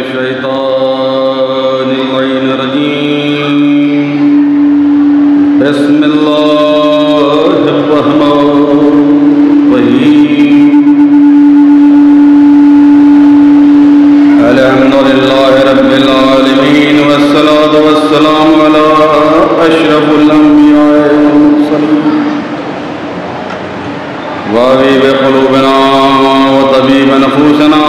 الشيطان اللعين الرجيم بسم الله الرحمن الرحيم الحمد لله رب العالمين والصلاة والسلام على أشرف الأنبياء والمرسلين وحبيب قلوبنا وطبيب نفوسنا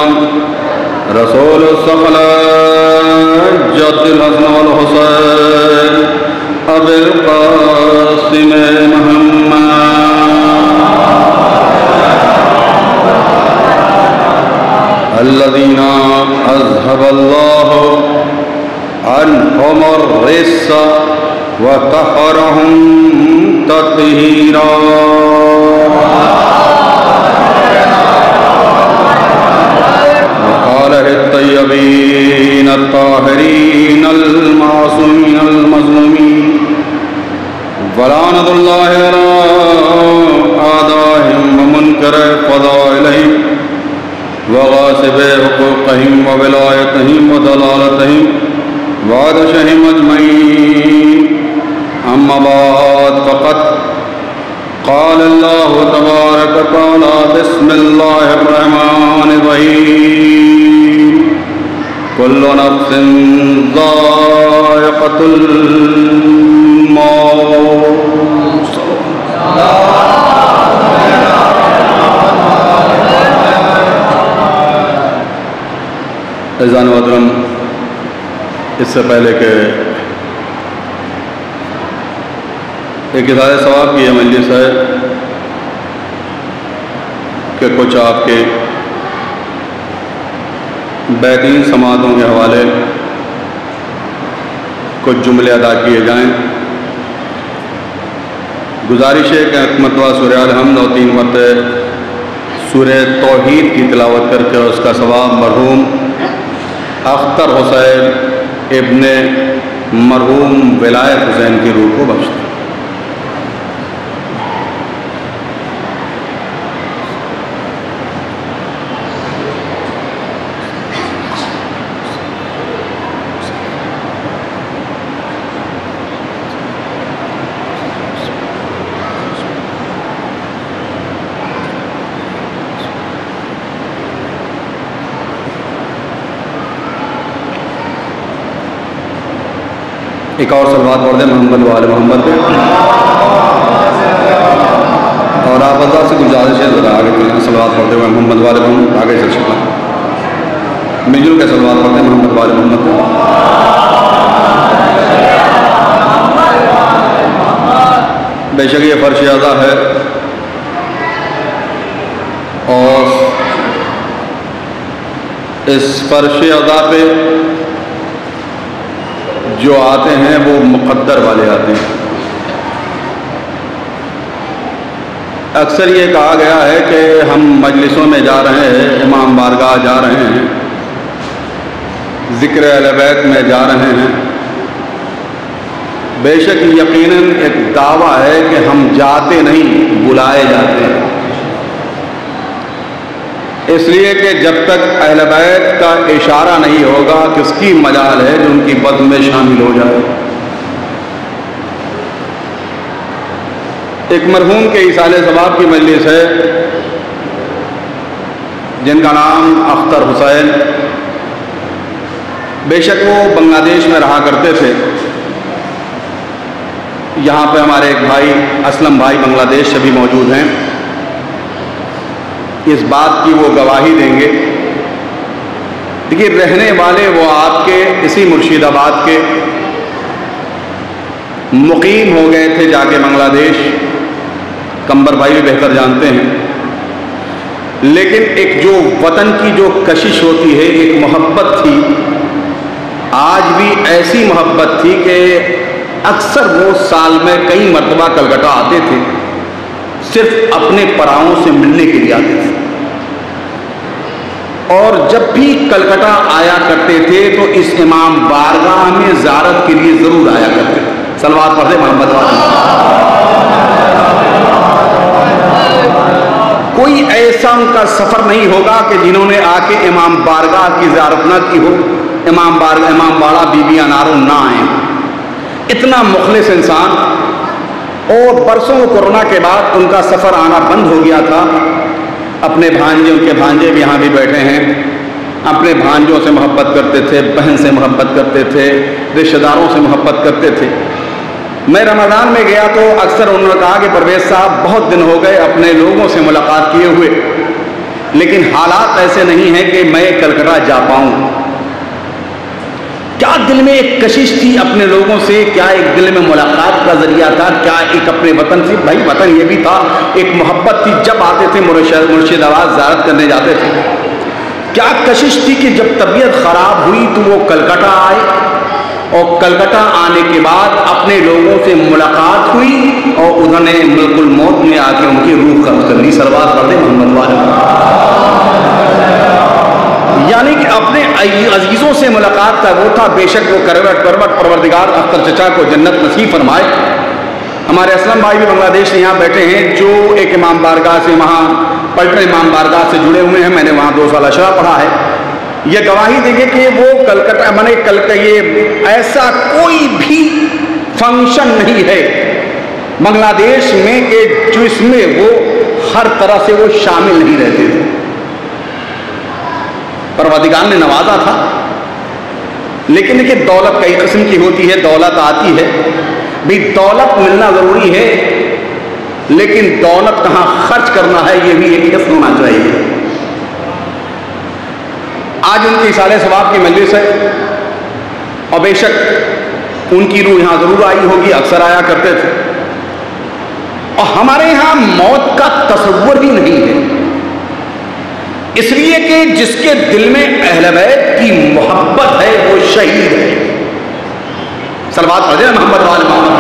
رسول الثقلين جد الحسن والحسين أبي القاسم محمد الذين أذهب الله عنهم الرجس وطهرهم تطهيرا وآله الطيبين الطاهرين المعصومين المظلومين ولعنة الله على أعدائهم ومنكر فضائلهم وغاصب حقوقهم وولايتهم وضلالتهم وعدشهم أجمعين أما بعد فقد قال الله تبارك وتعالى بسم الله الرحمن الرحيم كل نفس ذائقة الموت عزیزان محترم، اس سے پہلے کہ ایک اظہار ثواب کی یہ مجلس ہے کہ کچھ آپ کے بہترین سماعتوں کے حوالے کچھ جملے ادا کیے جائیں۔ گزارش ہے کہ حکمت و سورہ الحمد اور 3 مرتبہ سورہ توحید کی تلاوت کر کے اس کا ثواب مرحوم اختر حسین ابن مرحوم ولایت حسین کی روح کو بخش دیں۔ ایک اور صلوات پڑھ دیں محمد و آل محمد پہ، اور آپ حضرات سے گزارش ہے ذرا آگے چلیں، صلوات پڑھتے ہوئے محمد و آل محمد آگے سے چلیں، مل جل کے صلوات پڑھتے ہیں محمد و آل محمد پہ۔ بے شک یہ فرش اعضا ہے اور اس فرش اعضا پہ جو آتے ہیں وہ مقدر والے آتے ہیں۔ اکثر یہ کہا گیا ہے کہ ہم مجلسوں میں جا رہے ہیں، امام بارگاہ جا رہے ہیں، ذکر اہل بیت میں جا رہے ہیں۔ بے شک یقیناً ایک دعویٰ ہے کہ ہم جاتے نہیں، بلائے جاتے ہیں، اس لیے کہ جب تک اہل بیت کا اشارہ نہیں ہوگا کس کی مجال ہے جو ان کی بد میں شامل ہو جائے۔ ایک مرحوم کے ایصال ثواب کی مجلس ہے جن کا نام اختر حسین، بے شک وہ بنگلہ دیش میں رہا کرتے تھے۔ یہاں پہ ہمارے ایک بھائی اسلم بھائی بنگلہ دیش سے بھی موجود ہیں، اس بات کی وہ گواہی دیں گے۔ دیکھیے رہنے والے وہ آپ کے اسی مرشید آباد کے مقیم ہو گئے تھے جا کے بنگلہ دیش، کمبر بھائی بھی بہتر جانتے ہیں، لیکن ایک جو وطن کی جو کشش ہوتی ہے، ایک محبت تھی، آج بھی ایسی محبت تھی کہ اکثر وہ سال میں کئی مرتبہ کلکتہ آتے تھے، صرف اپنے پراؤں سے ملنے کے لیے آتے تھے، اور جب بھی کلکتہ آیا کرتے تھے تو اس امام بارگاہ میں زیارت کے لیے ضرور آیا کرتے تھے۔ صلوات پڑھ دیں محمد والے۔ کوئی ایسا ان کا سفر نہیں ہوگا کہ جنہوں نے آ کے امام بارگاہ کی زیارت نہ کی ہو، امام باڑہ بی بی انارو نہ آئیں. اتنا مخلص انسان. اور برسوں کورونا کے بعد ان کا سفر آنا بند ہو گیا تھا. اپنے بھانجے، ان کے بھانجے بھی یہاں بھی بیٹھے ہیں، اپنے بھانجوں سے محبت کرتے تھے، بہن سے محبت کرتے تھے، رشتہ داروں سے محبت کرتے تھے. میں رمضان میں گیا تو اکثر انہوں نے کہا کہ پرویز صاحب بہت دن ہو گئے اپنے لوگوں سے ملاقات کیے ہوئے، لیکن حالات ایسے نہیں ہیں کہ میں کلکتہ جا پاؤں. کیا دل میں ایک کشش تھی اپنے لوگوں سے، کیا ایک دل میں ملاقات کا ذریعہ تھا، کیا ایک اپنے وطن سے، بھائی وطن یہ بھی تھا، ایک محبت تھی. جب آتے تھے مرشدآباد زیارت کرنے جاتے تھے. کیا کشش تھی کہ جب طبیعت خراب ہوئی تو وہ کلکتہ آئے، اور کلکتہ آنے کے بعد اپنے لوگوں سے ملاقات ہوئی اور انہوں نے ملک الموت میں آ کے ان کی روح قبض کر لی. صلوات پڑھ دیں محمد والے. یعنی کہ اپنے عزیزوں سے ملاقات کا وہ تھا. بے شک وہ کروٹ پروردگار اختر چچا کو جنت نصیب فرمائے. ہمارے اسلم بھائی بھی بنگلہ دیش سے یہاں بیٹھے ہیں جو ایک امام بارگاہ سے، وہاں پلٹن امام بارگاہ سے جڑے ہوئے ہیں. میں نے وہاں 2 سال اشرا پڑھا ہے. یہ گواہی دیں گے کہ وہ کلکتہ یہ ایسا کوئی بھی فنکشن نہیں ہے بنگلہ دیش میں کہ جو اس میں وہ ہر طرح سے وہ شامل نہیں رہتے تھے. پروردگار نے نوازا تھا. لیکن دیکھیں دولت کئی قسم کی ہوتی ہے، دولت آتی ہے بھی، دولت ملنا ضروری ہے، لیکن دولت کہاں خرچ کرنا ہے یہ بھی ایک حصہ ہونا چاہیے. آج ان کی اصالہ ثواب کی مجلس ہے اور بے شک ان کی روح یہاں ضرور آئی ہوگی، اکثر آیا کرتے تھے. اور ہمارے یہاں موت کا تصور بھی نہیں ہے، اس لیے کہ جس کے دل میں اہل بیت کی محبت ہے وہ شہید ہے. صلوات پڑھیں محمد والے محمد.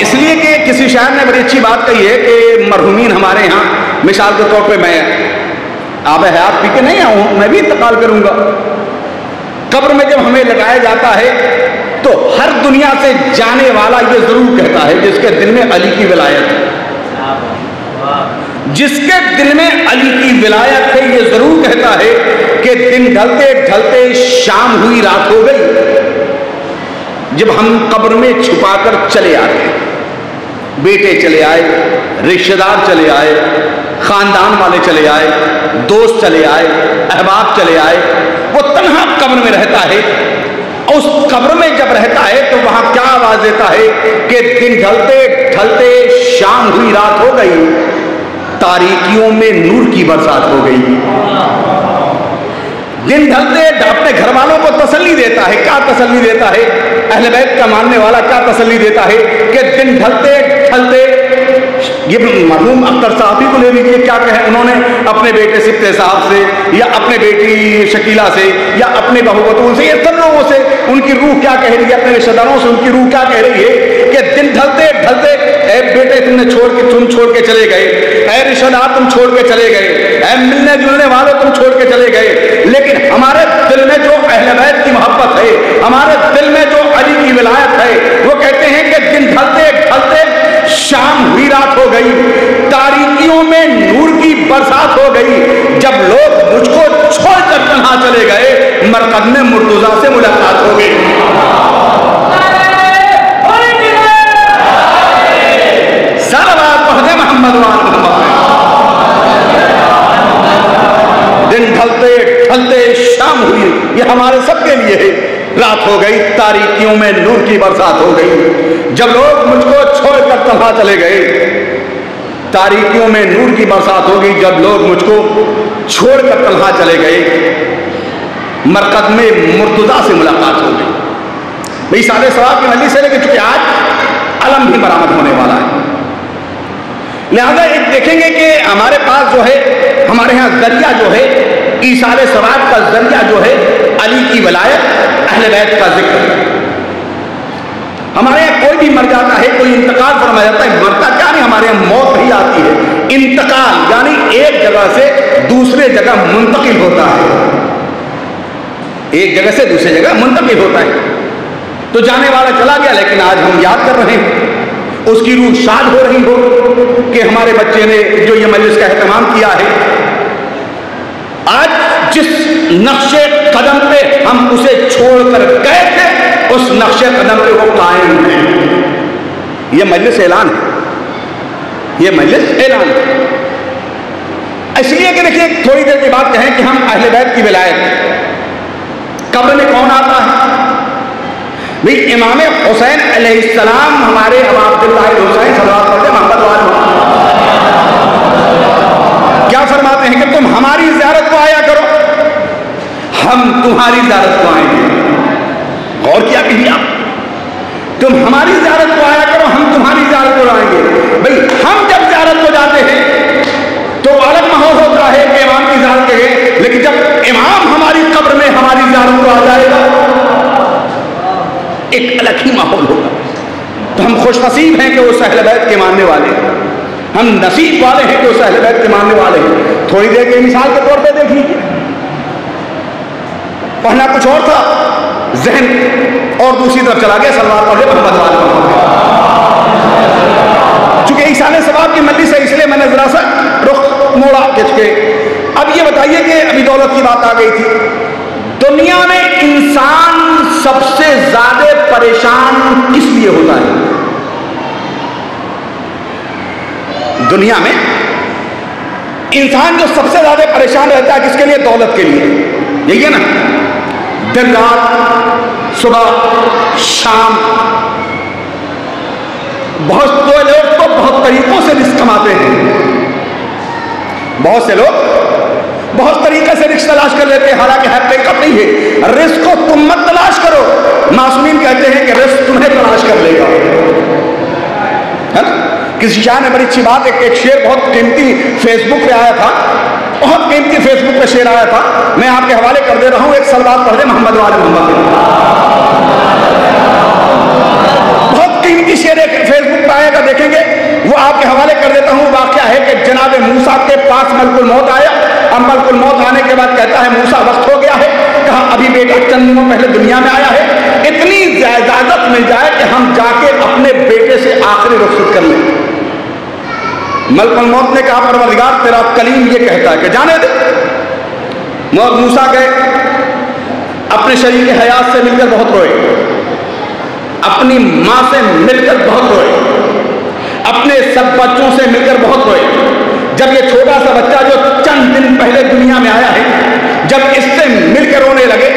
اس لیے کہ کسی شاعر نے بڑی اچھی بات کہی ہے کہ مرحومین ہمارے یہاں، مثال کے طور پہ میں آب حیات پی کے نہیں آؤں، میں بھی انتقال کروں گا. قبر میں جب ہمیں لگایا جاتا ہے تو ہر دنیا سے جانے والا یہ ضرور کہتا ہے جس کے دل میں علی کی ولایت ہے، جس کے دل میں علی کی ولایت ہے یہ ضرور کہتا ہے کہ دن ڈھلتے ڈھلتے شام ہوئی، رات ہو گئی. جب ہم قبر میں چھپا کر چلے آتے ہیں، بیٹے چلے آئے، رشتہ دار چلے آئے، خاندان والے چلے آئے، دوست چلے آئے، احباب چلے آئے، وہ تنہا قبر میں رہتا ہے. اس قبر میں جب رہتا ہے تو وہاں کیا آواز دیتا ہے کہ دن ڈھلتے ڈھلتے شام ہوئی، رات ہو گئی، تاریکیوں میں نور کی برسات ہو گئی. دن ڈھلتے اپنے گھر والوں کو تسلی دیتا ہے. کیا تسلی دیتا ہے؟ اہل بیت کا ماننے والا کیا تسلی دیتا ہے کہ دن ڈھلتے ڈھلتے. یہ مرحوم اختر صاحبی کو لے لیجیے، کیا کہیں انہوں نے اپنے بیٹے سبتے صاحب سے، یا اپنے بیٹی شکیلہ سے، یا اپنے بہو بطول سے، یہ سب لوگوں سے ان کی روح کیا کہہ رہی ہے، اپنے رشتہ داروں سے ان کی روح کیا کہہ رہی ہے کہ دن ڈھلتے ڈھلتے اے بیٹے تم چھوڑ کے چلے گئے، اے رشتہ دار تم چھوڑ کے چلے گئے، اے ملنے جلنے والے تم چھوڑ کے چلے گئے. لیکن ہمارے دل میں جو اہل بیت کی محبت ہے، ہمارے دل میں جو علی کی ولایت ہے، وہ کہتے ہیں کہ دن ڈھلتے ڈھلتے شام ہوئی، رات ہو گئی، تاریکیوں میں نور کی برسات ہو گئی. جب لوگ مجھ کو چھوڑ کر تنہا چلے گئے، مرقد میں مرتضیٰ سے ملاقات ہو گئی. صلوات پڑھتے محمد وال محمد. دن ڈھلتے ڈھلتے شام ہوئی، یہ ہمارے سب کے لیے ہے. رات ہو گئی، تاریکیوں میں نور کی برسات ہو گئی. جب لوگ مجھ کو چھوڑ کر تنہا چلے گئے، تاریکیوں میں نور کی برسات ہو گئی. جب لوگ مجھ کو چھوڑ کر تنہا چلے گئے، مرقد میں مرتضیٰ سے ملاقات ہو گئی. بھئی سارے ثواب کی مجلس سے، لیکن چونکہ آج علم بھی برآمد ہونے والا ہے، لہذا ایک دیکھیں گے کہ ہمارے پاس جو ہے، ہمارے ہاں ذریعہ جو ہے، ایصال ثواب کا ذریعہ جو ہے علی کی ولایت، اہل بیت کا ذکر. ہمارے یہاں کوئی بھی مر جاتا ہے، کوئی انتقال فرمایا جاتا ہے، مرتا کیا نہیں، ہمارے یہاں موت ہی آتی ہے. انتقال یعنی ایک جگہ سے دوسرے جگہ منتقل ہوتا ہے، ایک جگہ سے دوسرے جگہ منتقل ہوتا ہے. تو جانے والا چلا گیا، لیکن آج ہم یاد کر رہے ہیں، اس کی روح شاد ہو رہی ہو کہ ہمارے بچے نے جو یہ مجلس کا اہتمام کیا ہے. آج جس نقشے قدم پہ ہم اسے چھوڑ کر گئے تھے اس نقشے قدم پہ وہ قائم ہے. یہ مجلس اعلان ہے, یہ مجلس اعلان ہے. اس لیے کہ دیکھیے تھوڑی دیر کی بات کہیں کہ ہم اہل بیت کی ولایت, قبر میں کون آتا ہے؟ بھئی امام حسین علیہ السلام ہمارے ابا عبداللہ حسین صلوات پڑھتے محمد والے کیا فرماتے ہیں کہ تم ہماری زیارت کو آیا کرو, ہم تمہاری زیارت کو آئیں گے. غور کیا کہ تم ہماری زیارت کو آیا کرو, ہم تمہاری زیارت کو آئیں گے. بھئی ہم جب زیارت کو جاتے ہیں تو الگ ماحول ہوتا ہے کہ امام کی زیارت کے گئے, لیکن جب امام ہماری قبر میں ہماری زیارت کو آ جائے گا ایک الگ ہی ماحول ہوگا. تو ہم خوش نصیب ہیں کہ وہ اہل بیت کے ماننے والے ہیں, ہم نصیب والے ہیں کہ وہ اہل بیت کے ماننے والے ہیں. تھوڑی دیر کی مثال کے طور پہ دیکھ لیجیے, پڑھنا کچھ اور تھا, ذہن اور دوسری طرف چلا گیا, سلوات پڑھے محمد والے. چونکہ ایصال ثواب کی مجلس ہے اس لیے میں نے ذرا سا رخ موڑا کھینچ کے. اب یہ بتائیے کہ ابھی دولت کی بات آ گئی تھی. دنیا میں انسان سب سے زیادہ پریشان کس لیے ہوتا ہے؟ دنیا میں انسان جو سب سے زیادہ پریشان رہتا ہے کس کے لیے؟ دولت کے لیے. یہی ہے نا, دن رات صبح شام. بہت سے لوگ تو بہت طریقوں سے رزق کماتے ہیں, بہت سے لوگ بہت طریقے سے رزق تلاش کر لیتے ہیں, حالانکہ ہے پیک اپ نہیں ہے. رزق کو تم مت تلاش کرو, معصومین کہتے ہیں کہ رزق تمہیں تلاش کر لے گا. کسی شاعر نے بڑی اچھی بات, ایک شعر بہت قیمتی فیس بک پہ آیا تھا, بہت قیمتی فیس بک پہ شعر آیا تھا, میں آپ کے حوالے کر دے رہا ہوں. ایک سلوات پڑھ دے محمد والے محمد. بہت قیمتی شعر ایک فیس بک پہ آئے گا, دیکھیں گے, وہ آپ کے حوالے کر دیتا ہوں. واقعہ ہے کہ جناب موسیٰ کے پاس ملک الموت آیا. اب ملک الموت آنے کے بعد کہتا ہے موسیٰ وقت ہو گیا ہے. کہا ابھی بیٹا چند دنوں پہلے دنیا میں آیا ہے, اتنی اجازت مل جائے کہ ہم جا کے اپنے بیٹے سے آخری رخصت کر لیں. ملک الموت نے کہا پروردگار تیرا کلیم یہ کہتا ہے کہ جانے دے. موسیٰ گئے, اپنے شریک حیات سے مل کر بہت روئے, اپنی ماں سے مل کر بہت روئے, اپنے سب بچوں سے مل کر بہت روئے. جب یہ چھوٹا سا بچہ جو چند دن پہلے دنیا میں آیا ہے, جب اس سے مل کر رونے لگے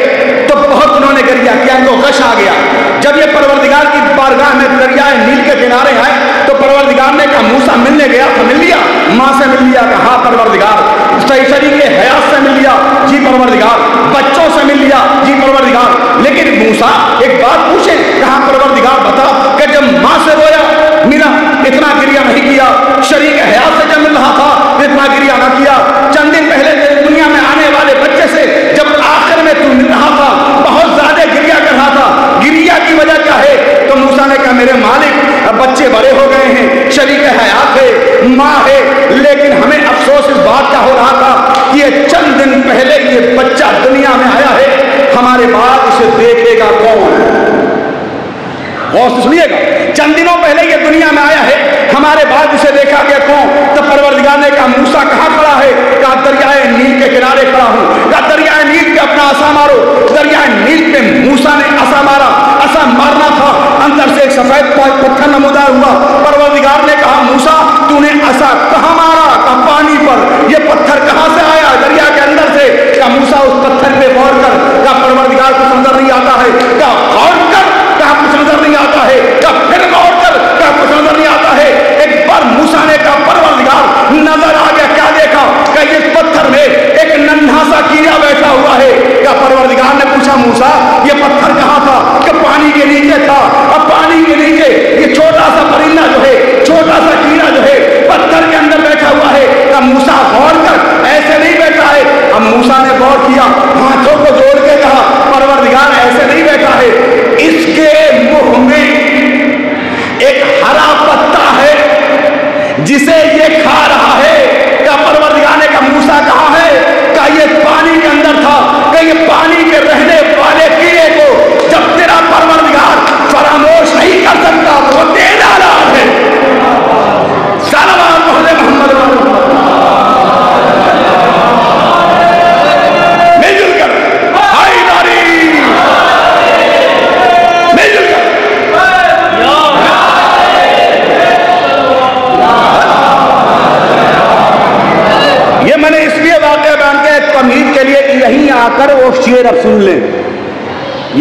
تو بہت انہوں نے گریہ کیا, ان کو غش آ گیا. جب یہ پروردگار کی بارگاہ میں دریائے نیل کے کنارے آئے تو پروردگار نے کہا موسیٰ ملنے گیا تھا, مل لیا؟ ماں سے مل لیا؟ کہا ہاں پروردگار. شریک حیات سے مل لیا؟ جی پروردگار. بچوں سے مل لیا؟ جی پروردگار. لیکن موسیٰ ایک بات پوچھے, کہا پروردگار بتا کہ جب ماں سے رویا ملا, اتنا گریہ نہیں کیا. شریک حیات سے جب مل رہا تھا اتنا گریہ نہ کیا. چند دن پہلے دنیا میں آنے والے بچے سے جب آخر میں تو مل رہا تھا بہت زیادہ گریہ کر رہا تھا. گریہ کی وجہ کیا ہے؟ تو موسیٰ نے کہا میرے مالک بچے بڑے ہو گئے ہیں, شریک حیات ہے, ماں ہے, لیکن ہمیں افسوس اس بات کا ہو رہا تھا کہ یہ چند دن پہلے یہ بچہ دنیا میں آیا ہے, ہمارے بعد اسے دیکھے گا کون؟ غور سے سنیے گا, چند دنوں پہلے یہ دنیا میں آیا ہے, ہمارے بعد اسے دیکھا گیا کون؟ تب پروردگار نے کہا موسیٰ کہاں کھڑا ہے؟ کہا دریائے نیل کے کنارے کھڑا ہوں. کہا دریائے نیل پہ اپنا عصا مارو. دریائے نیل پہ موسیٰ نے عصا مارا. عصا مارنا تھا, اندر سے ایک سفید پتھر نمودار ہوا. پروردگار نے کہا موسیٰ تو نے عصا کہاں مارا؟ کہا پانی پر. یہ پتھر کہاں سے آیا؟ دریا کے اندر سے. کہا موسیٰ اس پتھر پہ غور کر. کہا پروردگار کو نظر نہیں آتا ہے. کہا غور کر. کہا کچھ نظر نہیں آتا ہے. کہا پھر غور کر. کہا کچھ نظر نہیں آتا ہے. ایک بار موسیٰ نے کہا پروردگار نظر آ گیا. کیا دیکھا؟ کہ اس پتھر میں ایک ننھا سا کیڑا بیٹھا ہوا ہے. کیا پروردگار نے پوچھا موسیٰ یہ پتھر کہاں تھا؟ کہ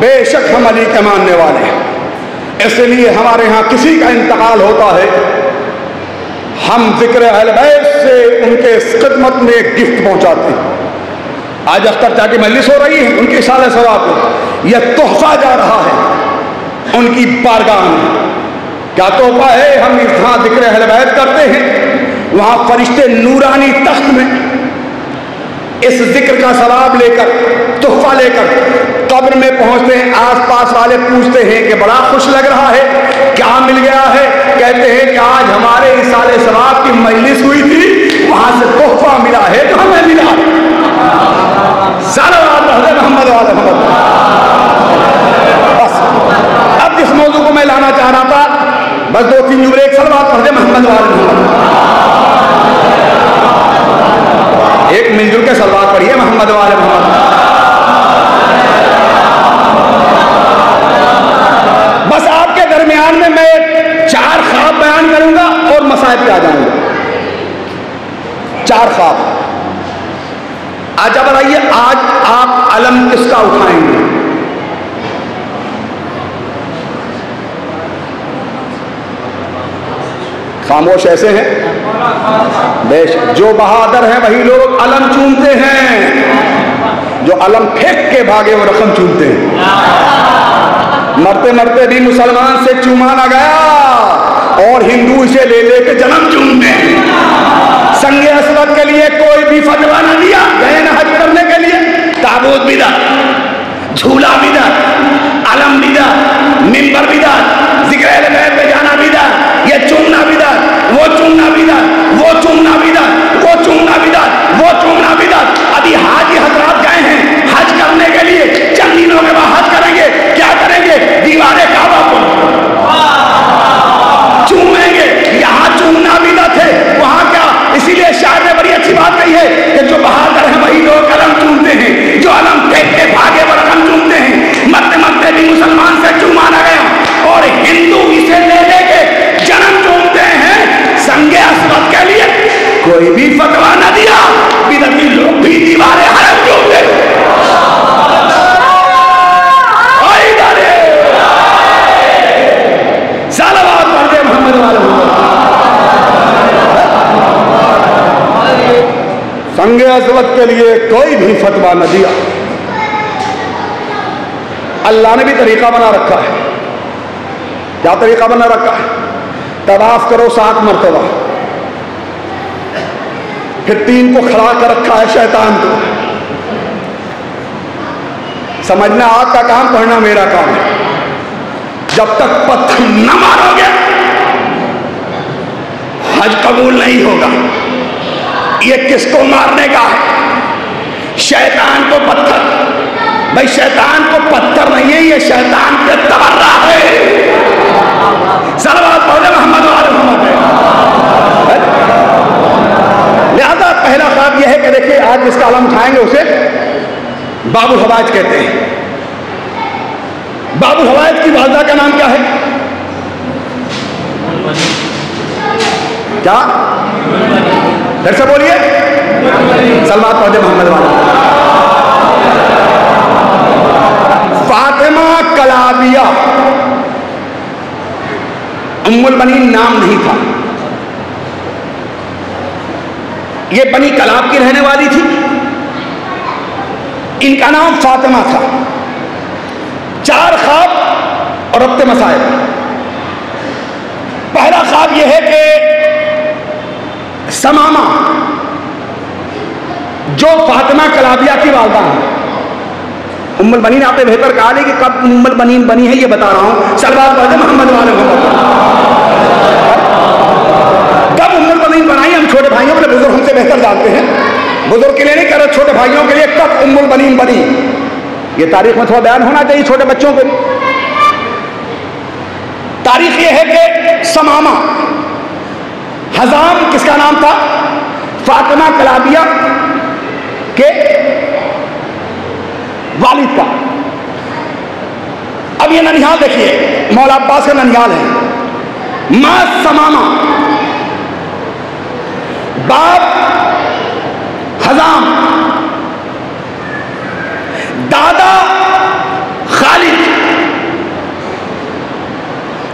بے شک ہم علی کے ماننے والے ہیں، اس لیے ہمارے ہاں کسی کا انتقال ہوتا ہے ہم ذکر اہل بیت سے ان کے خدمت میں ایک گفٹ پہنچاتے ہیں۔ آج اختر چاہ کی مجلس ہو رہی ہے، ان کی سال ثواب کو یہ تحفہ جا رہا ہے ان کی بارگاہ میں۔ کیا تحفہ ہے؟ ہم یہاں ذکر اہل بیت کرتے ہیں، وہاں فرشتے نورانی تخت میں اس ذکر کا ثواب لے کر، تحفہ لے کر قبر میں پہنچتے ہیں۔ آس پاس والے پوچھتے ہیں کہ بڑا خوش لگ رہا ہے، کیا مل گیا ہے؟ کہتے ہیں کہ آج ہمارے سال ثواب کی مجلس ہوئی تھی، وہاں سے تحفہ ملا ہے جو ہمیں ملا ہے۔ صلوات حضرت محمد والے محمد۔ بس اب جس موضوع کو میں لانا چاہ رہا تھا، بس 2-3 جملے، ایک صلوات حضرت محمد والے محمد، ایک مل جل کے صلوات پڑھیے محمد والے محمد۔ بس آپ کے درمیان میں 4 خواب بیان کروں گا اور مسائل پہ آ جاؤں گا۔ 4 خواب۔ آج بتائیے، آج آپ علم کس کا اٹھائیں گے؟ خاموش ایسے ہیں، جو بہادر ہیں وہی لوگ علم چومتے ہیں، جو علم پھینک کے بھاگے وہ رقم چومتے ہیں۔ مرتے مرتے بھی مسلمان سے چوما نہ گیا اور ہندو اسے لے لے کے جنم چومتے ہیں۔ سنگ اسود کے لیے کوئی بھی فتویٰ نہ دیا، گئے نہ حج کرنے کے لیے، تابوت بدعت، جھولا بدعت، علم بدعت، منبر بدعت، ذکر اہل بیت پہ جانا بدعت، یہ چومنا بدعت، وہ چومنا بدعت، وہ چومنا بدعت، وہ چومنا بدعت، وہ چومنا بدعت۔ ابھی حاجی حضرات گئے ہیں حج کرنے کے لیے، چند دنوں کے بعد حج کریں گے، کیا کریں گے؟ دیوار کعبہ کو چومیں گے۔ یہاں چومنا بدعت ہے، وہاں کیا؟ اسی لیے شاعر نے بڑی اچھی بات کہی ہے کہ جو بہادر ہیں وہی لوگ علم چومتے ہیں، جو علم پھینک کے بھاگے وہ رقم چومتے ہیں۔ مرتے مرتے بھی مسلمان سے چوما نہ گیا اور ہندو اسے لے لے کے جنم چومتے ہیں۔ سنگ اسود کے لیے کوئی بھی فتویٰ نہ دیا، بدعتی لوگ بھی دیوار حرم چومتے ہیں۔ صلوات پڑھتے محمد والے محمد۔ سنگ اسود کے لیے کوئی بھی فتویٰ نہ دیا۔ اللہ نے بھی طریقہ بنا رکھا ہے۔ کیا طریقہ بنا رکھا ہے؟ طواف کرو 7 مرتبہ، پھر 3 کو کھڑا کر رکھا ہے شیطان کو۔ سمجھنا آپ کا کام، پڑھنا میرا کام ہے۔ جب تک پتھر نہ مارو گے حج قبول نہیں ہوگا۔ یہ کس کو مارنے کا ہے؟ شیطان کو پتھر۔ بھائی شیطان کو پتھر نہیں ہے، یہ شیطان پہ تبرہ ہے۔ صلوات پڑھے محمد والے محمد۔ لہذا پہلا خواب یہ ہے کہ دیکھیے آج جس کا علم اٹھائیں گے اسے باب الحوائج کہتے ہیں۔ باب الحوائج کی والدہ کا نام کیا ہے؟ کیا؟ پھر سے بولیے، صلوات پڑھے محمد والے۔ فاطمہ کلابیہ، ام البنین نام نہیں تھا، یہ بنی کلاب کی رہنے والی تھی، ان کا نام فاطمہ تھا۔ 4 خواب اور ربط مسائل۔ پہلا خواب یہ ہے کہ سمامہ جو فاطمہ کلابیہ کی والدہ ہیں، ام البنین آپ نے بہتر کہا نہیں کہ کب ام البنین بنی ہے، یہ بتا رہا ہوں۔ صلوات پڑھتے محمد والے محمد۔ کب ام البنین بنائی؟ ہم چھوٹے بھائیوں کے بزرگ ہم سے بہتر جانتے ہیں، بزرگ کے لیے نہیں کہہ رہے، چھوٹے بھائیوں کے لیے کب ام البنین بنی یہ تاریخ میں تھوڑا بیان ہونا چاہیے چھوٹے بچوں کو۔ تاریخ یہ ہے کہ سمامہ، حزام کس کا نام تھا؟ فاطمہ کلابیہ کے والد کا۔ اب یہ ننیال دیکھیے، مولا عباس کا ننیال ہے۔ ماں سمامہ، باپ حزام، دادا خالد،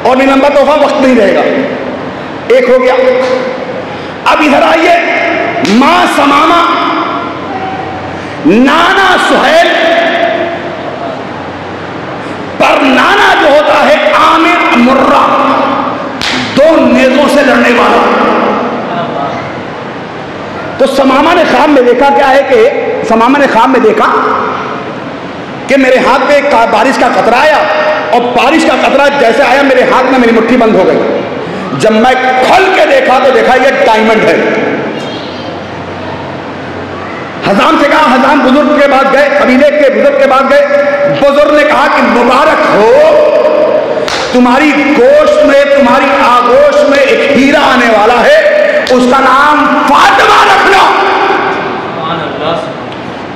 اور بھی لمبا تحفہ وقت نہیں رہے گا. ایک ہو گیا. اب ادھر آئیے, ماں سمامہ, نانا سہیل, پر نانا جو ہوتا ہے عامر مرہ, دو نیزوں سے لڑنے والا. تو سمامہ نے خواب میں دیکھا, کیا ہے کہ سمامہ نے خواب میں دیکھا کہ میرے ہاتھ پہ ایک بارش کا قطرہ آیا, اور بارش کا قطرہ جیسے آیا میرے ہاتھ میں میری مٹھی بند ہو گئی. جب میں کھول کے دیکھا تو دیکھا یہ ڈائمنڈ ہے. حزام سے کہا, حزام بزرگ کے بعد گئے, قبیلے کے بزرگ کے بعد گئے. بزرگ نے کہا کہ مبارک ہو, تمہاری گوشت میں, تمہاری آغوش میں ایک ہیرا آنے والا ہے, اس کا نام فاطمہ رکھنا,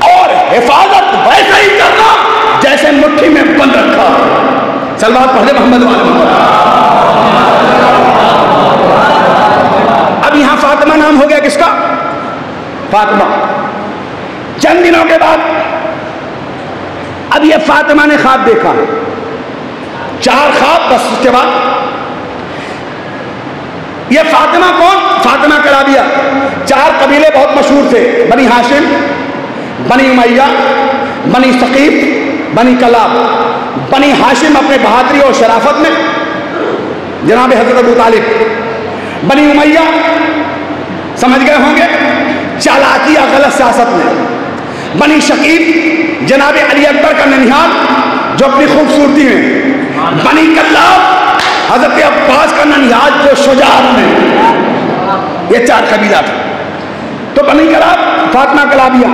اور حفاظت ویسے ہی کرنا جیسے مٹھی میں بند رکھا. صلوات پڑھ لے محمد والے محمد. اب یہاں فاطمہ نام ہو گیا کس کا؟ فاطمہ. چند دنوں کے بعد اب یہ فاطمہ نے خواب دیکھا, 4 خواب, بس اس کے بعد یہ فاطمہ کون؟ فاطمہ کلابیہ. 4 قبیلے بہت مشہور تھے, بنی ہاشم, بنی امیہ, بنی ثقیف, بنی کلاب. بنی ہاشم اپنے بہادری اور شرافت میں جناب حضرت ابو طالب. بنی امیہ سمجھ گئے ہوں گے چالاکی یا غلط سیاست میں. بنی شقیق جناب علی اکبر کا ننھیال جو اپنی خوبصورتی میں. بنی کلاب حضرت عباس کا ننھیال جو شجاعت میں. یہ 4 قبیلہ تھے. تو بنی کلاب, فاطمہ کلابیہ.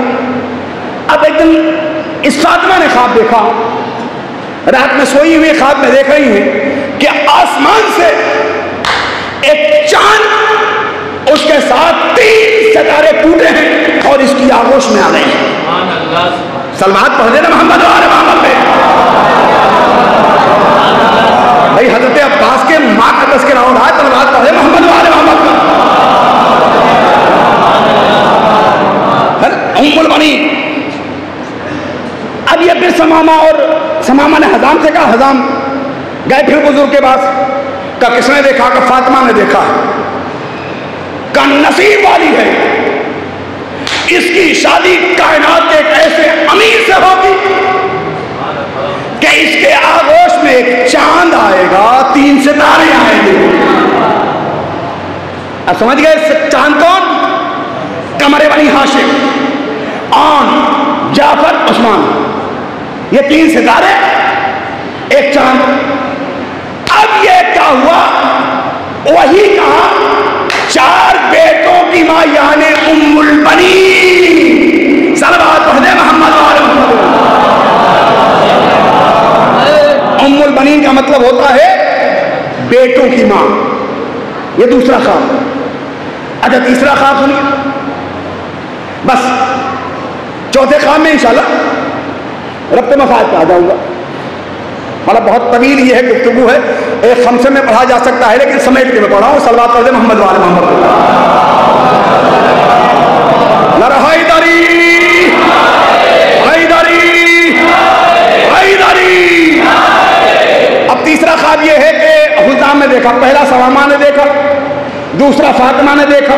اب ایک دن اس فاطمہ نے خواب دیکھا, رات میں سوئی ہوئی خواب میں دیکھ رہی ہیں کہ آسمان سے ایک چاند, اس کے ساتھ 3 ستارے ٹوٹے ہیں اور اس کی آغوش میں آ گئے ہیں. سلوات پڑھ دینا محمد والے محمد پہ. بھائی حضرت عباس کے ماں کا تذکرہ ہو رہا ہے, سلوات پڑھ دے محمد والے محمد پہ. ام البنین. اب یہ پھر سمامہ, اور سمامہ نے حزام سے کہا, حزام گئے پھر بزرگ کے پاس, کہ کس نے دیکھا؟ کہ فاطمہ نے دیکھا ہے, کہ نصیب والی ہے, اس کی شادی کائنات کے ایک ایسے امیر سے ہوگی کہ اس کے آغوش میں ایک چاند آئے گا, 3 ستارے آئیں گے. اب سمجھ گئے چاند کون؟ قمر بنی ہاشم, آن, جعفر, عثمان. یہ 3 ستارے, ایک چاند. اب یہ کیا ہوا؟ وہی کہا 4 بیٹوں کی ماں یعنی ام البنین. صلوات پڑھ دے محمد والے محمد. ام البنین کا مطلب ہوتا ہے بیٹوں کی ماں. یہ دوسرا خواب. اچھا تیسرا خواب سنیے, بس چوتھے خواب میں انشاءاللہ ربط مفاد پہ آ جاؤں گا. مطلب بہت طویل یہ ہے, گفتگو ہے, ایک خمسے میں پڑھا جا سکتا ہے, لیکن سمیٹ کے میں پڑھا ہوں. صلوات پڑھ دے محمد والے محمد. نعرہ حیدری, حیدری, حیدری. اب تیسرا خواب یہ ہے کہ حزام نے دیکھا, پہلا سمامہ نے دیکھا, دوسرا فاطمہ نے دیکھا,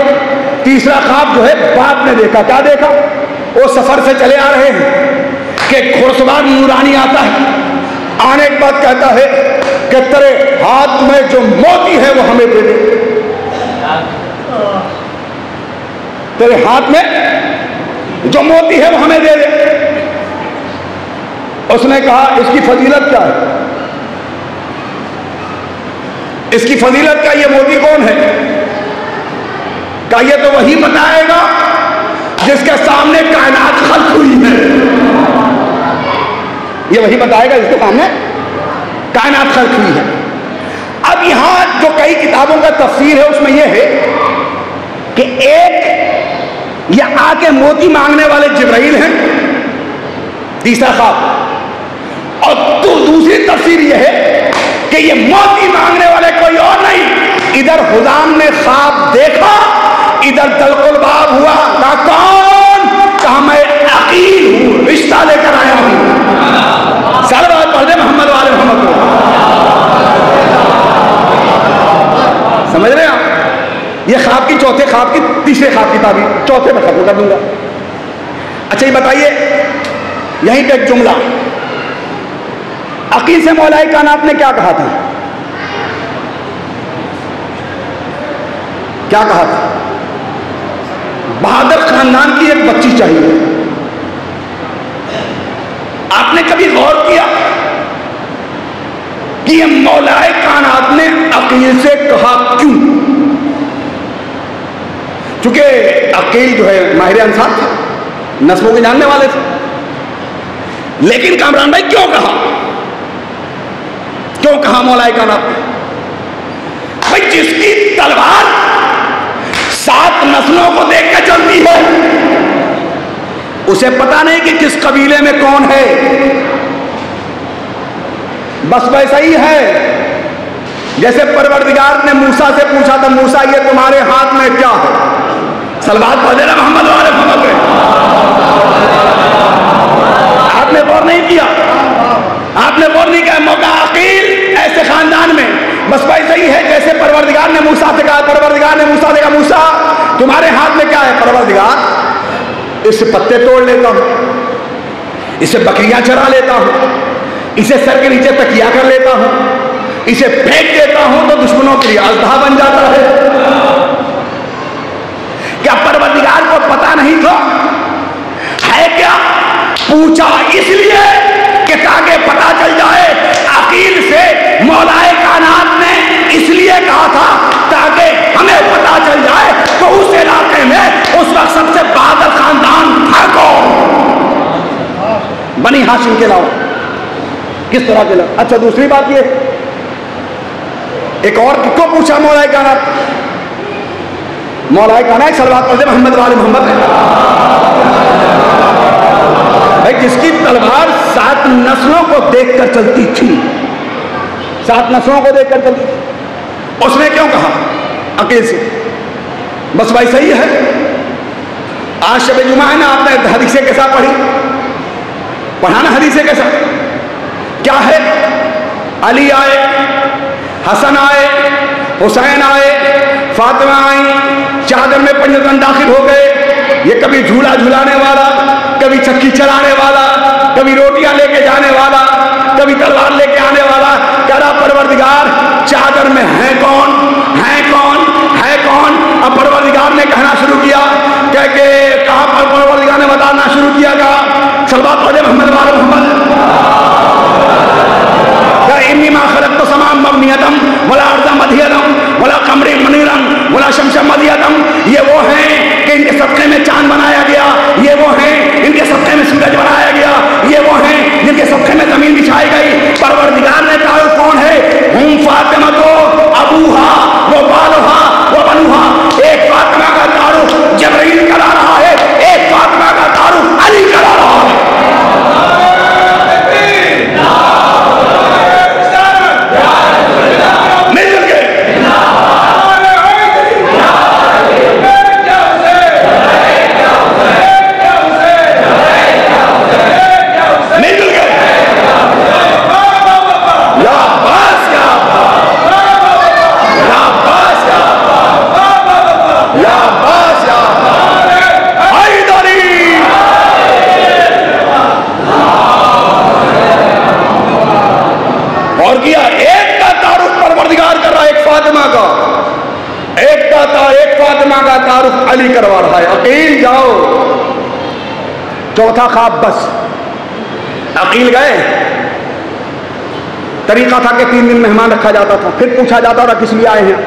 تیسرا خواب جو ہے باپ نے دیکھا. کیا دیکھا؟ وہ سفر سے چلے آ رہے ہیں کہ گھوڑسوار نورانی آتا ہے, آنے کے بعد کہتا ہے کہ تیرے ہاتھ میں جو موتی ہے وہ ہمیں دے دے. تیرے ہاتھ میں جو موتی ہے وہ ہمیں دے دے. اس نے کہا اس کی فضیلت کیا ہے؟ اس کی فضیلت کیا, یہ موتی کون ہے؟ کہا یہ تو وہی بتائے گا جس کے سامنے کائنات خلق ہوئی ہے. یہ وہی بتائے گا جس کے سامنے کائنات خلق ہوئی ہے. اب یہاں جو کئی کتابوں کا تفسیر ہے اس میں یہ ہے کہ ایک یہ آ کے موتی مانگنے والے جبرائیل ہیں, تیسرا خواب, اور دوسری تفسیر یہ ہے کہ یہ موتی مانگنے والے کوئی اور نہیں. ادھر حزام نے خواب دیکھا, ادھر دلق الباب ہوا. کہا کون؟ کہا میں عقیل ہوں, رشتہ لے کر آیا ہوں. صلوات پڑھ دے محمد والے محمد. خواب کی تیسرے خواب کی تعبیر، چوتھے میں ختم کر دوں گا۔ اچھا یہ بتائیے، یہیں پہ ایک جملہ، عقیل سے مولا کائنات نے کیا کہا تھا؟ کیا کہا تھا؟ بہادر خاندان کی ایک بچی چاہیے۔ آپ نے کبھی غور کیا کہ یہ مولا کائنات نے عقیل سے کہا کیوں؟ چونکہ عقیل جو ہے ماہر انسان تھا، نسبوں کے جاننے والے تھے، لیکن کامران بھائی کیوں کہا؟ کیوں کہا مولا کائنات نے؟ بھائی جس کی تلوار 7 نسلوں کو دیکھ کے چلتی ہے، اسے پتا نہیں کہ کس قبیلے میں کون ہے۔ بس ویسا ہی ہے جیسے پروردگار نے موسیٰ سے پوچھا تھا، موسیٰ یہ تمہارے ہاتھ میں کیا ہے؟ صلوات پڑھ دینا محمد والے محمد پہ۔ آپ نے غور نہیں کیا، آپ نے غور نہیں کیا۔ موقع عقیل ایسے خاندان میں بس ویسا ہی ہے جیسے پروردگار نے موسیٰ سے کہا، پروردگار نے موسیٰ سے کہا موسیٰ تمہارے ہاتھ میں کیا ہے؟ پروردگار اس سے پتے توڑ لیتا ہوں، اسے بکریاں چرا لیتا ہوں، اسے سر کے نیچے تکیا کر لیتا ہوں، اسے پھینک دیتا ہوں تو دشمنوں کے لیے اژدھا بن جاتا ہے۔ کیا پروردگار کو پتا نہیں تھا؟ ہے کیا؟ پوچھا اس لیے کہ تاکہ پتا چل جائے۔ عقیل سے مولا کائنات نے اس لیے کہا تھا تاکہ ہمیں پتا چل جائے تو اس علاقے میں اس وقت سب سے بہادر خاندان تھا کون؟ بنی ہاشم کے علاوہ کس طرح کے لوگ؟ اچھا دوسری بات یہ، ایک اور کو پوچھا مولا کائنات، مولا کائنات صلوات پڑھتے محمد والے محمد ہے بھائی، جس کی تلوار 7 نسلوں کو دیکھ کر چلتی تھی، 7 نسلوں کو دیکھ کر چلتی تھی، اس نے کیوں کہا عقیل سے؟ بس ویسا ہی ہے۔ آج شب جمعہ ہے نا، آپ نے حدیثیں کے ساتھ پڑھی، پڑھانا حدیثیں کے ساتھ کیا ہے؟ علی آئے، حسن آئے، حسین آئے، فاطمہ آئیں، چادر میں پنجتن داخل ہو گئے۔ یہ کبھی جھولا جھلانے والا، کبھی چکی چلانے والا، کبھی روٹیاں لے کے جانے والا، کبھی تلوار لے کے آنے والا، کہہ رہا پروردگار چادر میں ہے کون؟ ہے کون؟ ہے کون؟ اب پروردگار نے کہنا شروع کیا کہ کہاں پر پروردگار نے بتانا شروع کیا، کہا صلوات پڑھے محمد والے محمد، انی ما خلقت سماء مبنیتم ولا ارض مدھیتم ولا قمر منیرم ولا شمس مدھیتم۔ یہ وہ ہیں کہ ان کے صدقے میں چاند بنایا گیا، یہ وہ ہیں ان کے صدقے میں سورج بنایا گیا، یہ وہ ہیں جن کے صدقے میں زمین بچھائی گئی۔ پروردگار نے کہا کون ہے؟ ہم فاطمہ کو ابوہا و بالہا و بنوہا۔ ایک فاطمہ کا تعارف جبرائیل کرا رہا ہے، ایک فاطمہ کا تعارف علی کرا رہا ہے۔ علی کروا رہا ہے۔ عقیل جاؤ، چوتھا خواب بس۔ عقیل گئے، طریقہ تھا کہ 3 دن مہمان رکھا جاتا تھا، پھر پوچھا جاتا تھا کس لیے آئے ہیں؟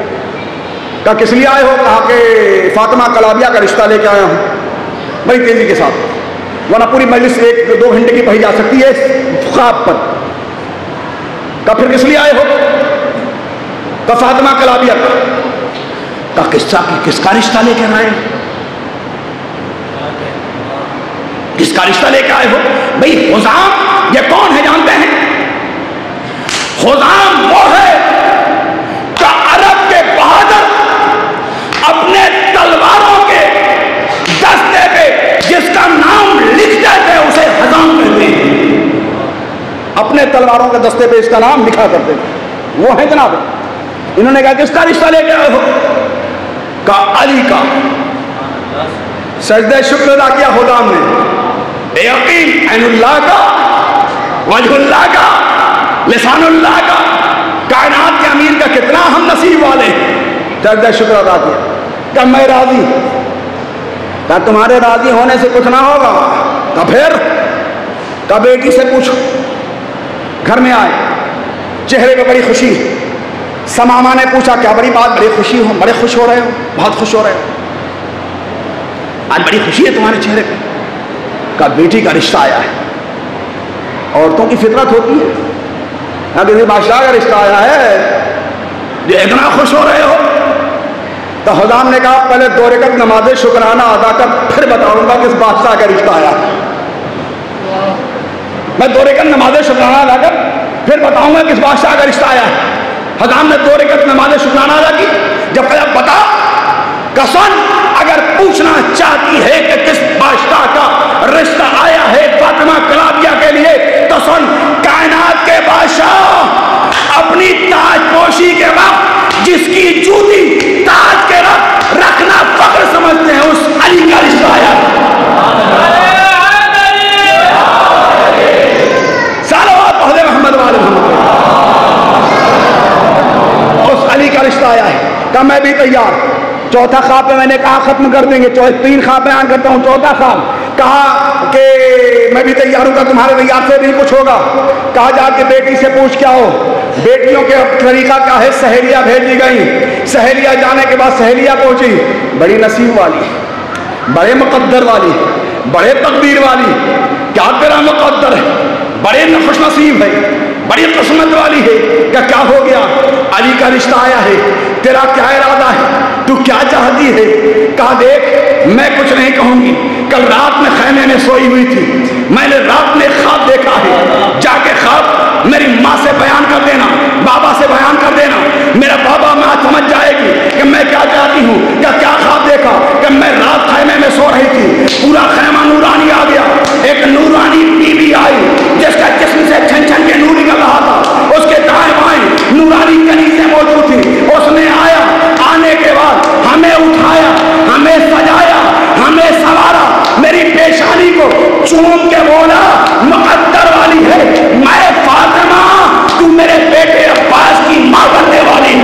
کہا کس لیے آئے ہو؟ کہا کہ فاطمہ کلابیہ کا رشتہ لے کے آیا ہوں، بڑی تیزی کے ساتھ، ورنہ پوری مجلس 1-2 گھنٹے کی پڑھی جا سکتی ہے اس خواب پر۔ کہا پھر کس لیے آئے ہو؟ کہا فاطمہ کلابیہ کا۔ کہا کس کا رشتہ لے کے آئے؟ کس کا رشتہ لے کے آئے ہو؟ بھئی حزام یہ کون ہے جانتے ہیں؟ حزام وہ ہے کہ عرب کے بہادر اپنے تلواروں کے دستے پہ جس کا نام لکھتے تھے اسے حزام کہتے ہیں۔ اپنے تلواروں کے دستے پہ اس کا نام لکھا کرتے تھے، وہ ہے جناب۔ انہوں نے کہا کس کا رشتہ لے کے آئے ہو؟ کا علی کا سجدہ شکر ادا کیا خدام نے، بے یقین عین اللہ کا، وجہ اللہ کا، لسان اللہ کا، کائنات کے امیر کا کتنا ہم نصیب والے ہیں، سجدہ شکر ادا کیا کہ میں راضی ہوں، کہ تمہارے راضی ہونے سے کچھ نہ ہوگا، کہ پھر کہ بیٹی سے پوچھو، گھر میں آئے چہرے پہ بڑی خوشی، سماما نے پوچھا کیا بڑی بات، بڑی خوشی ہو، بڑے خوش ہو رہے ہو، بہت خوش ہو رہے ہو، آج بڑی خوشی ہے تمہارے چہرے پہ، کہ بیٹی کا رشتہ آیا ہے۔ عورتوں کی فطرت ہوتی ہے، کسی بادشاہ کا رشتہ آیا ہے جو اتنا خوش ہو رہے ہو، تو حضام نے کہا پہلے 2 رکعت نماز شکرانہ ادا کر پھر بتاؤں گا کس بادشاہ کا رشتہ آیا ہے، میں 2 رکعت نماز شکرانہ ادا کر پھر بتاؤں گا کس بادشاہ کا رشتہ آیا ہے۔ حضام نے 2 رکعت نماز شکرانہ ادا کی، جب کہا بتا قسم اگر پوچھنا چاہتی ہے کہ کس بادشاہ کا رشتہ آیا ہے فاطمہ کلابیہ کے لیے، تو سن کائنات کے بادشاہ اپنی تاج پوشی کے وقت جس کی جوتی تاج کے رکھنا فخر سمجھتے ہیں اس علی کا رشتہ آیا ہے۔ صلوات پڑھے محمد والے محمد، اس علی کا رشتہ آیا ہے کہ میں بھی تیار۔ چوتھا خواب میں نے کہا ختم کر دیں گے، 3 خواب بیان کرتا ہوں، چوتھا خواب کہا کہ میں بھی تیار ہوں، تمہارے تیار سے نہیں کچھ ہوگا، کہا جا کے بیٹی سے پوچھ کیا ہو، بیٹیوں کے طریقہ کیا ہے، سہیلیاں بھیجی گئیں، سہیلیاں جانے کے بعد سہیلیاں پہنچی، بڑی نصیب والی، بڑے مقدر والی، بڑے تقدیر والی، کیا تیرا مقدر ہے، بڑے خوش نصیب ہے، بڑی قسمت والی ہے، کیا ہو گیا، علی کا رشتہ آیا ہے، تیرا کیا ارادہ ہے، تو کیا چاہتی ہے، کہا دیکھ میں کچھ نہیں کہوں گی، کل رات میں خیمے میں سوئی ہوئی تھی، میں نے رات میں خواب دیکھا ہے، جا کے خواب میری ماں سے بیان کر دینا، بابا سے بیان کر دینا، میرا بابا ماں سمجھ جائے گی کہ میں کیا چاہتی ہوں، کیا خواب دیکھا، کہ میں رات خیمے میں سو رہی تھی، پورا خیمہ نورانی آ گیا، ایک نورانی بی بی آئی جس کا جسم سے چھن چھن کے نور نکل رہا تھا، اس کے دائیں بائیں نورانی کنیزیں موجود تھی، اس نے آیا، آنے کے بعد ہمیں اٹھایا، ہمیں سجایا، ہمیں سوارا، میری پیشانی کو چوم کے بولا مقدر والی ہے، میں فاطمہ تو میرے بیٹے عباس کی ماں بننے والی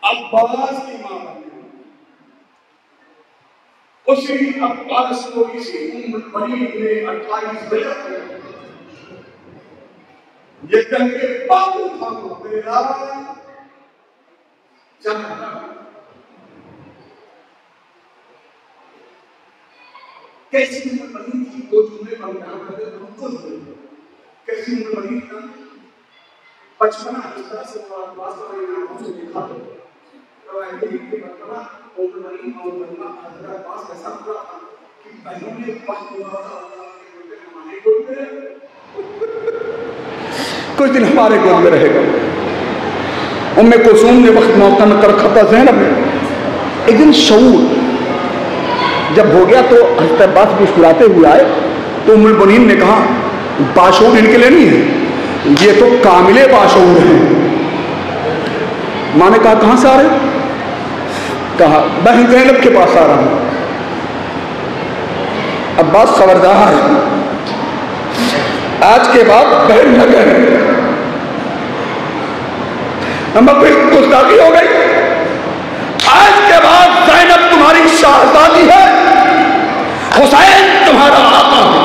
عباس کی ماں اسی عباس کو کسی بڑی نے 28 بیعت یہ جنگ کے بابو تھا میرا جنگ کیسی عمر بنی تھی، 2 جملے پر بیان کرتے کیسی عمر بنی تھی، 55 اس طرح سے عباس کا نام سے لکھا ہے کچھ دن ہمارے گود میں رہے گا۔ ام کلثوم نے وقت موقع میں کر رکھا تھا زینب نے، ایک دن شعور جب ہو گیا تو حضرت عباس مسکراتے ہوئے آئے تو ام المؤمنین نے کہا باشعور ان کے لیے نہیں ہے، یہ تو کامل باشعور ہیں۔ ماں نے کہا کہاں سے آ رہے؟ کہا بہن زینب کے پاس آ رہا ہوں۔ عباس خبردار ہے، آج کے بعد بہن نہ کہیں، نمبر پہ گستاخی ہو گئی، آج کے بعد زینب تمہاری شہزادی ہے، حسین تمہارا آقا ہے،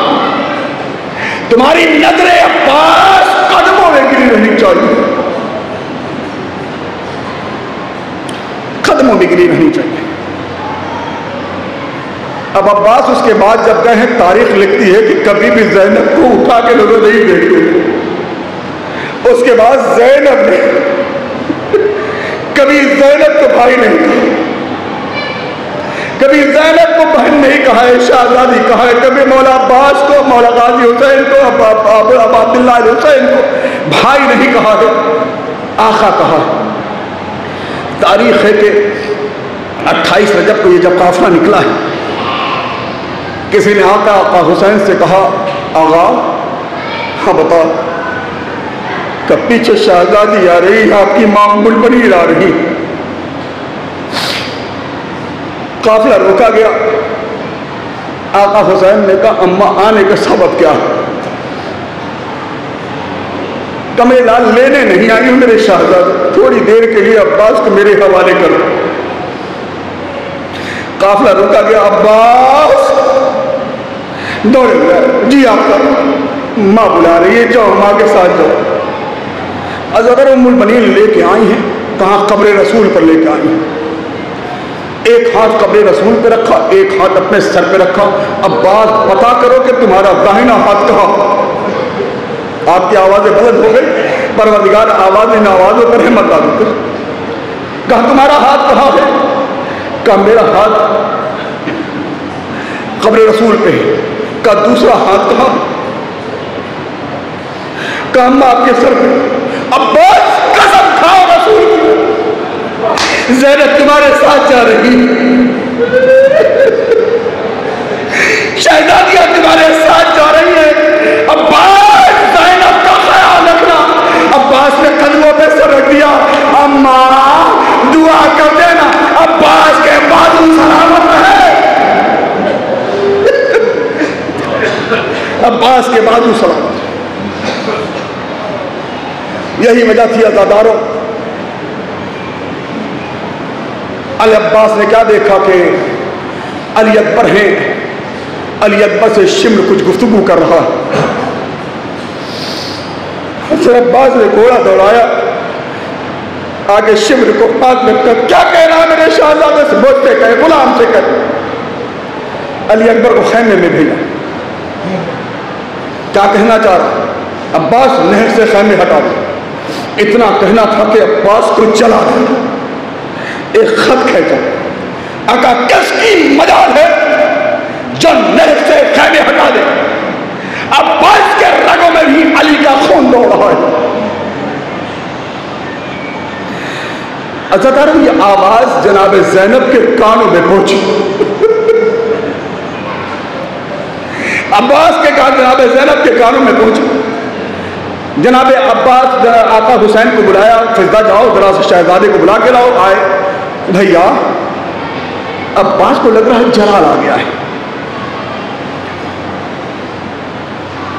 تمہاری نظر عباس قدموں میں گری رہنی چاہیے، قدموں میں گری رہنی چاہیے۔ اب عباس اس کے بعد جب گئے ہیں تاریخ لکھتی ہے کہ کبھی بھی زینب کو اٹھا کے لوگوں نہیں دیکھتے، اس کے بعد زینب نے کبھی زینب کو بھائی نہیں کہا، کبھی زینب کو بہن نہیں کہا ہے، شہزادی کہا ہے، کبھی مولا عباس کو، مولا غازی حسین کو، ابو عبداللہ حسین کو بھائی نہیں کہا ہے، آقا کہا ہے۔ تاریخ ہے کہ 28 رجب کو یہ جب قافلہ نکلا ہے، کسی نے آقا حسین سے کہا آغا ہاں بتا کہ پیچھے شہزادی آ رہی، آپ کی ماں ملبنیر آ رہی۔ قافلہ روکا گیا، آقا حسین نے کہا اماں آنے کا سبب کیا ہے؟ کمرے لال لینے نہیں آئی ہوں میرے شہزادی، تھوڑی دیر کے لیے عباس کو میرے حوالے کرو۔ قافلہ روکا گیا، عباس دوڑے ہوئے، جی آپ کا ماں بلا رہی ہے، جاؤ ماں کے ساتھ جاؤ۔ اگر ام المؤمنین لے کے آئی ہیں، کہاں قبر رسول پر لے کے آئی ہیں، ایک ہاتھ قبر رسول پہ رکھا، ایک ہاتھ اپنے سر پہ رکھا۔ عباس پتا کرو کہ تمہارا داہنا ہاتھ کہاں؟ آپ کی آوازیں بلند ہو گئی، پروردگار آواز ان آوازوں پر رحمت عطا کر۔ کہا تمہارا ہاتھ کہاں ہے؟ کہا میرا ہاتھ قبر رسول پہ ہے۔ کہا دوسرا ہاتھ کہاں؟ کہا ہم آپ کے سر پہ۔ عباس قسم کھاؤ رسول کی، زینب تمہارے ساتھ جا رہی، شہزادیاں تمہارے ساتھ جا رہی ہیں، عباس زینب کا خیال رکھنا۔ عباس نے قدموں پہ سر رکھ دیا، اماں دعا کر دینا عباس کے بازو سلامت رہے، عباس کے بازو سلامت۔ یہی وجہ تھی عزاداروں، علی عباس نے کیا دیکھا کہ علی اکبر ہیں، علی اکبر سے شمر کچھ گفتگو کر رہا ہے۔ پھر عباس نے گھوڑا دوڑایا، آگے شمر کو ہاتھ میں کر کیا کہہ رہا میرے شہزادے سے؟ مجھ سے کہے، غلام سے کہے۔ علی اکبر کو خیمے میں بھیجا، کیا کہنا چاہ رہا؟ عباس نہر سے خیمے ہٹا دے۔ اتنا کہنا تھا کہ عباس کو جلا دیا، ایک خط کھینچا، آقا کس کی مجال ہے جو نہر سے خیمے ہٹا دے؟ عباس کے رگوں میں بھی علی کا خون دوڑ رہا ہے۔ عزاداروں یہ آواز جناب زینب کے کانوں میں پہنچی، عباس کے کان جناب زینب کے کانوں میں پہنچی۔ جناب عباس آقا حسین کو بلایا، فضدہ جاؤ ذرا سے شہزادے کو بلا کے لاؤ۔ آئے بھیا، عباس کو لگ رہا ہے جلال آ گیا ہے۔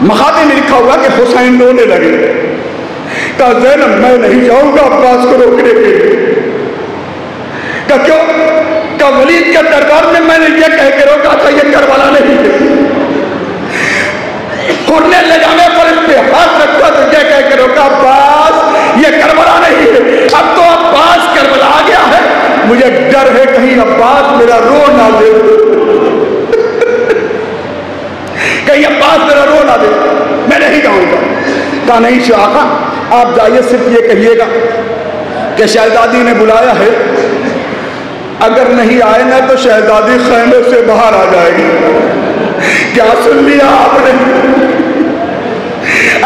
مخاطے میں لکھا ہوا کہ حسین رونے لگے۔ کہا زینب میں نہیں جاؤں گا عباس کو روکنے کے لیے۔ کہا کیوں؟ کہا ولید کے دربار میں نے یہ کہہ کے روکا تھا یہ کربلا نہیں ہے، کھرنے لے جانے پر اس پہ ہاتھ رکھا تو یہ کہہ کے روکا عباس یہ کربلا نہیں ہے۔ اب تو عباس کربلا آ گیا ہے، مجھے ڈر ہے کہیں عباس میرا رو نہ دے، کہیں عباس میرا رو نہ دے، میں نہیں جاؤں گا۔ کہا نہیں شاہ آقا آپ جائیے، صرف یہ کہیے گا کہ شہزادی نے بلایا ہے، اگر نہیں آئے نا تو شہزادی خیمے سے باہر آ جائے گی۔ کیا سن لیا آپ نے؟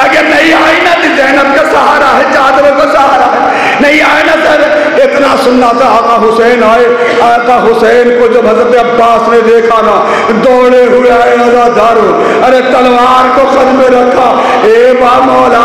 اگر نہیں آئی نا تو زینب کا سہارا ہے، چادروں کا سہارا ہے، نہیں آئے نا سر اتنا سننا تھا۔ آقا حسین آئے، آقا حسین کو جب حضرت عباس نے دیکھا نا دوڑے ہوئے آئے عزاداروں، ارے تلوار کو خود میں رکھا، اے با مولا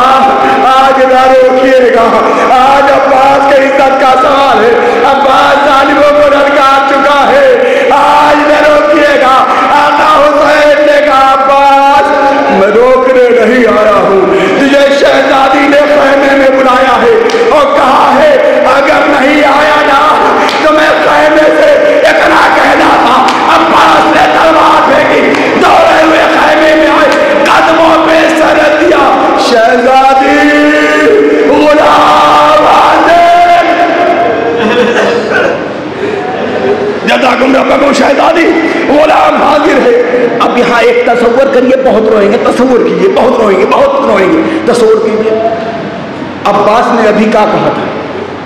آج نہ روکیے گا، آج عباس کے عزت کا سوال ہے، عباس ظالموں کو للکار چکا ہے، آج نہ روکیے گا۔ آقا حسین نے کہا عباس میں روکنے نہیں آیا ہوں، تجھے شہزادی نے خیمے میں بلایا ہے اور کہا ہے اگر نہیں آیا نا تو میں خیمے سے اتنا کہنا تھا۔ عباس نے تلوار پھینکی، دوڑے ہوئے خیمے میں آئے، قدموں پہ سر رکھ دیا، شہزادی غلام حاضر، جزاکم ربکم شہزادی غلام حاضر ہے۔ اب یہاں ایک تصور کریے، بہت روئیں گے، تصور کیجئے، بہت روئیں گے، بہت روئیں گے، تصور کیجئے عباس نے ابھی کیا کہا تھا؟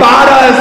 12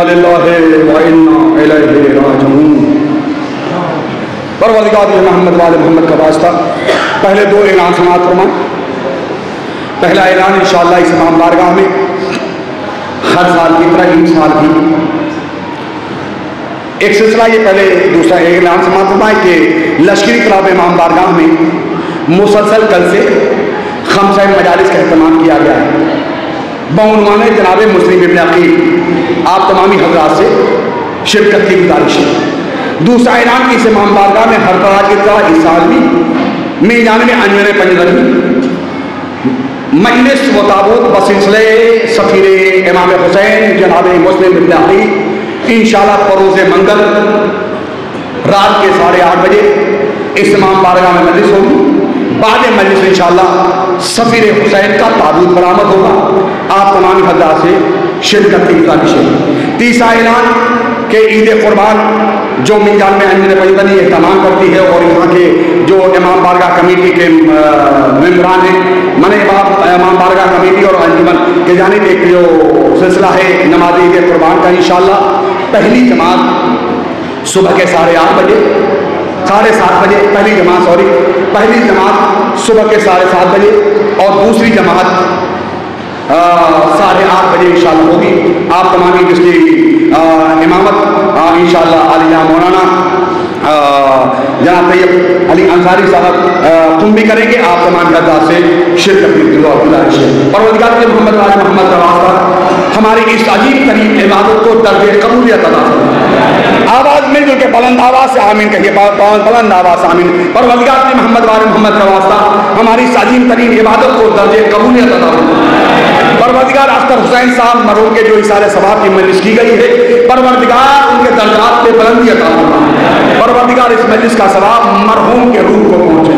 انا للہ و انا الیہ راجعون۔ پروردگار محمد وال محمد کا واسطہ پہلے دو اعلان سماعت فرمائیں۔ پہلا اعلان انشاءاللہ اس امام بارگاہ میں ہر سال کی طرح اس سال بھی ایک سلسلہ یہ پہلے دوسرا اعلان سماعت فرمائیں کہ لشکری کلاب امام بارگاہ میں مسلسل کل سے خمسہ مجالس کا اہتمام کیا گیا ہے بعنوان جناب مسلم ابن عقیل۔ آپ تمامی حضرات سے شرکت کی گزارش ہے۔ دوسرا اعلان کہ اس امام بارگاہ میں ہر طرح کی طرح اس سال بھی میزان میں انجمن پنجرمی مجلس و تابوت بسلسلے سفیر امام حسین جناب مسلم ابن عقیل انشاءاللہ پروز منگل رات کے 8:30 بجے اس امام بارگاہ میں مجلس ہوگی۔ بعد مجلس انشاءاللہ سفیر حسین کا تابوت برآمد ہوگا۔ آپ تمام حضرات سے شرکت کی گزارش ہے۔ تیسرا اعلان کہ عید قربان جو میدان میں انجمن پنجرمی اہتمام کرتی ہے اور یہاں کے جو امام بارگاہ کمیٹی کے ممبران ہیں امام بارگاہ کمیٹی اور انجمن کے جانب ایک جو سلسلہ ہے نماز عید قربان کا انشاءاللہ پہلی جماعت صبح کے 8:30 بجے 7:30 بجے پہلی جماعت صبح کے 7:30 بجے اور دوسری جماعت 8:30 بجے انشاءاللہ ہوگی۔ آپ تمامی جس کی امامت انشاءاللہ عالیہ مولانا جناب طیب علی انصاری صاحب تم بھی کریں گے۔ آپ تمام حضرات سے شرکت کی گزارش ہے۔ پروردگار محمد وال محمد کا واسطہ ہماری اس عجیب ترین عبادت کو درجہ قبولیت عطا فرمائے۔ آواز مل جل کے بلند آواز سے آمین کہیے، بلند آواز سے آمین۔ پروردگار محمد وال محمد کا واسطہ ہماری اس عظیم ترین عبادت کو درجہ قبولیت عطا فرمائے۔ پروردگار اختر حسین صاحب مرحوم کے جو اثار ثواب کی مجلس کی گئی ہے، پروردگار ان کے درجات پہ بلندی عطا فرمائے۔ پروردگار اس مجلس کا ثواب مرحوم کے روح کو پہنچے۔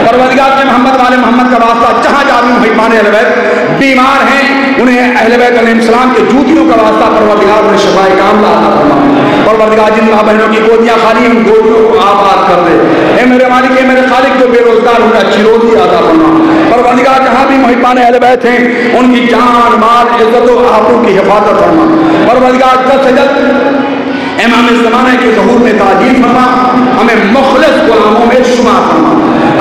پروردگار کے محمد والے محمد کا واسطہ جہاں جہاں بھی محبان اہل بیت بیمار ہیں انہیں اہل بیت علیہ السلام کے جوتیوں کا واسطہ پروردگار انہیں شفائے کاملہ عطا فرمائے۔ پروردگار جن ماں بہنوں کی گودیاں خالی ان گودیوں کو آباد کر دے۔ اے میرے مالک، اے میرے خالق، جو بے روزگار انہیں اچھی روزی عطا فرما۔ پروردگار جہاں بھی محبان اہل بیت ہیں ان کی جان مال عزت و آبرو کی حفاظت فرما۔ پروردگار جلد سے جلد امام زمانہ کے ظہور میں تعجیل فرما، ہمیں مخلص غلاموں میں شمار فرما۔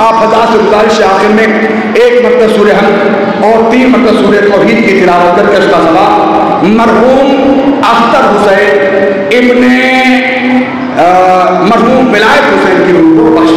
آپ حضرات سے گزارش آخر میں 1 مرتبہ سورہ حمد اور 3 مرتبہ سورہ توحید کی تلاوت کر کے اس کا ثواب مرحوم اختر حسین ابن مرحوم ولایت حسین کی روح کو بخش۔